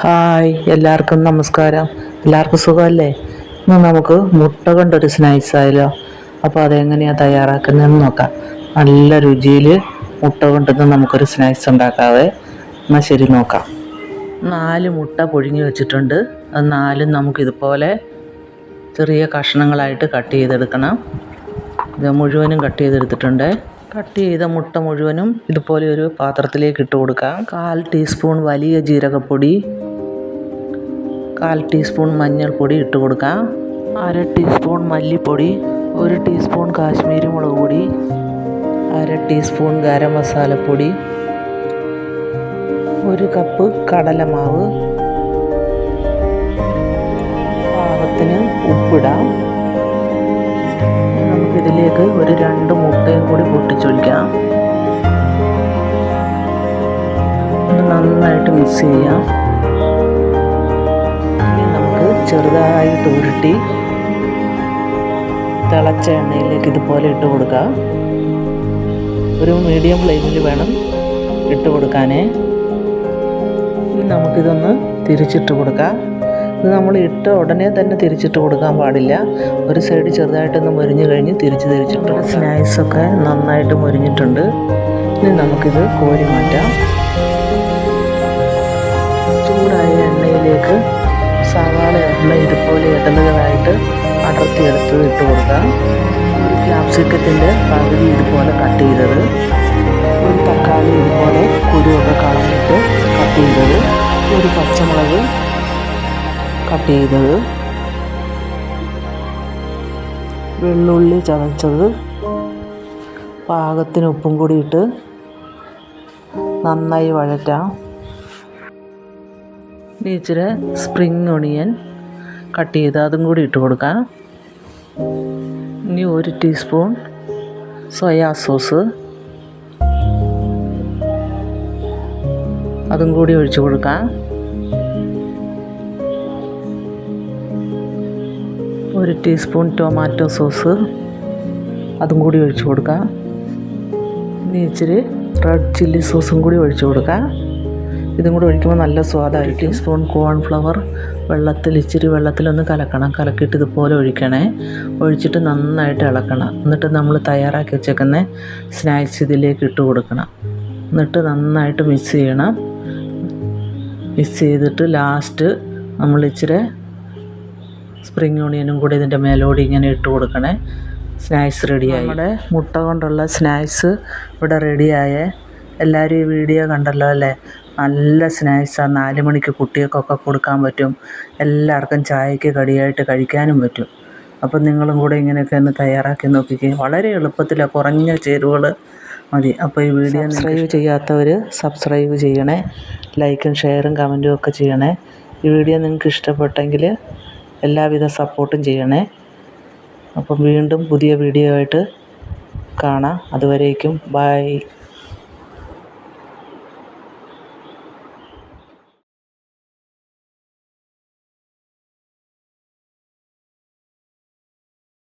Hi, എല്ലാവർക്കും നമസ്കാരം. എല്ലാവർക്കും സുഖമല്ലേ? ഇന്ന് നമുക്ക് മുട്ട കൊണ്ടൊരു സ്നാക്സ് ആയാലോ? അപ്പോൾ അതെങ്ങനെയാണ് തയ്യാറാക്കുന്നതെന്ന് നോക്കാം. നല്ല രുചിയിൽ മുട്ട കൊണ്ടൊന്ന് നമുക്കൊരു സ്നാക്സ് ഉണ്ടാക്കാവേ. എന്നാൽ ശരി, നോക്കാം. 4 മുട്ട പുഴുങ്ങി വെച്ചിട്ടുണ്ട്. അത് 4 നമുക്കിതുപോലെ ചെറിയ കഷ്ണങ്ങളായിട്ട് കട്ട് ചെയ്തെടുക്കണം. ഇത് മുഴുവനും കട്ട് ചെയ്തെടുത്തിട്ടുണ്ട്. കട്ട് ചെയ്ത മുട്ട മുഴുവനും ഇതുപോലെ ഒരു പാത്രത്തിലേക്ക് ഇട്ട് കൊടുക്കാം. 1/4 ടീസ്പൂൺ വലിയ ജീരകപ്പൊടി, 1/4 ടീസ്പൂൺ മഞ്ഞൾപ്പൊടി ഇട്ട് കൊടുക്കാം. 1/2 ടീസ്പൂൺ മല്ലിപ്പൊടി, 1 ടീസ്പൂൺ കാശ്മീരി മുളക് പൊടി, 1/2 ടീസ്പൂൺ ഗരം മസാലപ്പൊടി, 1 കപ്പ് കടലമാവ്, പാകത്തിന് ഉപ്പിടാം. നമുക്കിതിലേക്ക് ഒരു 2 മുട്ടയും കൂടി പൊട്ടിച്ചൊഴിക്കാം. നന്നായിട്ട് മിക്സ് ചെയ്യാം. ഇനി നമുക്ക് ചെറുതായിട്ട് ഉരുട്ടി തിളച്ച എണ്ണയിലേക്ക് ഇതുപോലെ ഇട്ട് കൊടുക്കാം. ഒരു മീഡിയം ഫ്ലെയിമിൽ വേണം ഇട്ട് കൊടുക്കാനേ. ഇനി നമുക്കിതൊന്ന് തിരിച്ചിട്ട് കൊടുക്കാം. ഇത് നമ്മൾ ഇട്ട ഉടനെ തന്നെ തിരിച്ചിട്ട് കൊടുക്കാൻ പാടില്ല. ഒരു സൈഡ് ചെറുതായിട്ടൊന്ന് മൊരിഞ്ഞ് കഴിഞ്ഞ് തിരിച്ചിട്ട് സ്നാക്സൊക്കെ നന്നായിട്ട് മൊരിഞ്ഞിട്ടുണ്ട്. ഇനി നമുക്കിത് കോരി മാറ്റാം. ചൂടായ എണ്ണയിലേക്ക് സവാള എണ്ണ ഇതുപോലെ ഇടലുകളായിട്ട് അടർത്തിയെടുത്ത് ഇട്ട് കൊടുക്കാം. ഒരു ക്യാപ്സിക്കത്തിൻ്റെ പകുതി ഇതുപോലെ കട്ട് ചെയ്തത്, ഒരു തക്കാളി ഇതുപോലെ കുരുവൊക്കെ കളഞ്ഞിട്ട് കട്ട് ചെയ്തത്, ഒരു പച്ചമുളക് കട്ട് ചെയ്തത്, വെള്ളുള്ളി ചതച്ചത്, പാകത്തിന് ഉപ്പും കൂടി ഇട്ട് നന്നായി വഴറ്റാം. ഇച്ചിരി സ്പ്രിംഗ് ഒണിയൻ കട്ട് ചെയ്ത് അതും കൂടി ഇട്ട് കൊടുക്കാം. ഇനി 1 ടീസ്പൂൺ സോയാ സോസ് അതും കൂടി ഒഴിച്ച് കൊടുക്കാം. 1 ടീസ്പൂൺ ടൊമാറ്റോ സോസ് അതും കൂടി ഒഴിച്ച് കൊടുക്കാം. ഇനി ഇച്ചിരി റെഡ് ചില്ലി സോസും കൂടി ഒഴിച്ച് കൊടുക്കാം. ഇതും കൂടി ഒഴിക്കുമ്പോൾ നല്ല സ്വാദായി. 1 ടീസ്പൂൺ കോൺഫ്ലവർ ഇച്ചിരി വെള്ളത്തിലൊന്ന് കലക്കണം. കലക്കിയിട്ട് ഇതുപോലെ ഒഴിക്കണേ. ഒഴിച്ചിട്ട് നന്നായിട്ട് ഇളക്കണം. എന്നിട്ട് നമ്മൾ തയ്യാറാക്കി വെച്ചേക്കുന്ന സ്നാക്സ് ഇതിലേക്ക് ഇട്ട് കൊടുക്കണം. എന്നിട്ട് നന്നായിട്ട് മിക്സ് ചെയ്യണം. മിക്സ് ചെയ്തിട്ട് ലാസ്റ്റ് നമ്മൾ ഇച്ചിരി സ്പ്രിംഗ് ഓണിയനും കൂടി ഇതിൻ്റെ മേലോടി ഇങ്ങനെ ഇട്ട് കൊടുക്കണേ. സ്നാക്സ് റെഡിയായി. നമ്മുടെ മുട്ട കൊണ്ടുള്ള സ്നാക്സ് ഇവിടെ റെഡിയായേ. എല്ലാവരും ഈ വീഡിയോ കണ്ടല്ലോ അല്ലേ? നല്ല സ്നാക്സാണ്. 4 മണിക്ക് കുട്ടികൾക്കൊക്കെ കൊടുക്കാൻ പറ്റും. എല്ലാവർക്കും ചായക്ക് കടിയായിട്ട് കഴിക്കാനും പറ്റും. അപ്പം നിങ്ങളും കൂടെ ഇങ്ങനെയൊക്കെ ഒന്ന് തയ്യാറാക്കി നോക്കിക്കേ. വളരെ എളുപ്പത്തിലാണ്, കുറഞ്ഞ ചേരുവകൾ മതി. അപ്പോൾ ഈ വീഡിയോ സബ്സ്ക്രൈബ് ചെയ്യാത്തവർ സബ്സ്ക്രൈബ് ചെയ്യണേ. ലൈക്കും ഷെയറും കമൻറ്റും ഒക്കെ ചെയ്യണേ. ഈ വീഡിയോ നിങ്ങൾക്ക് ഇഷ്ടപ്പെട്ടെങ്കിൽ എല്ലാവിധ സപ്പോർട്ടും ചെയ്യണേ. അപ്പം വീണ്ടും പുതിയ വീഡിയോ ആയിട്ട് കാണാം. അതുവരേക്കും ബൈ.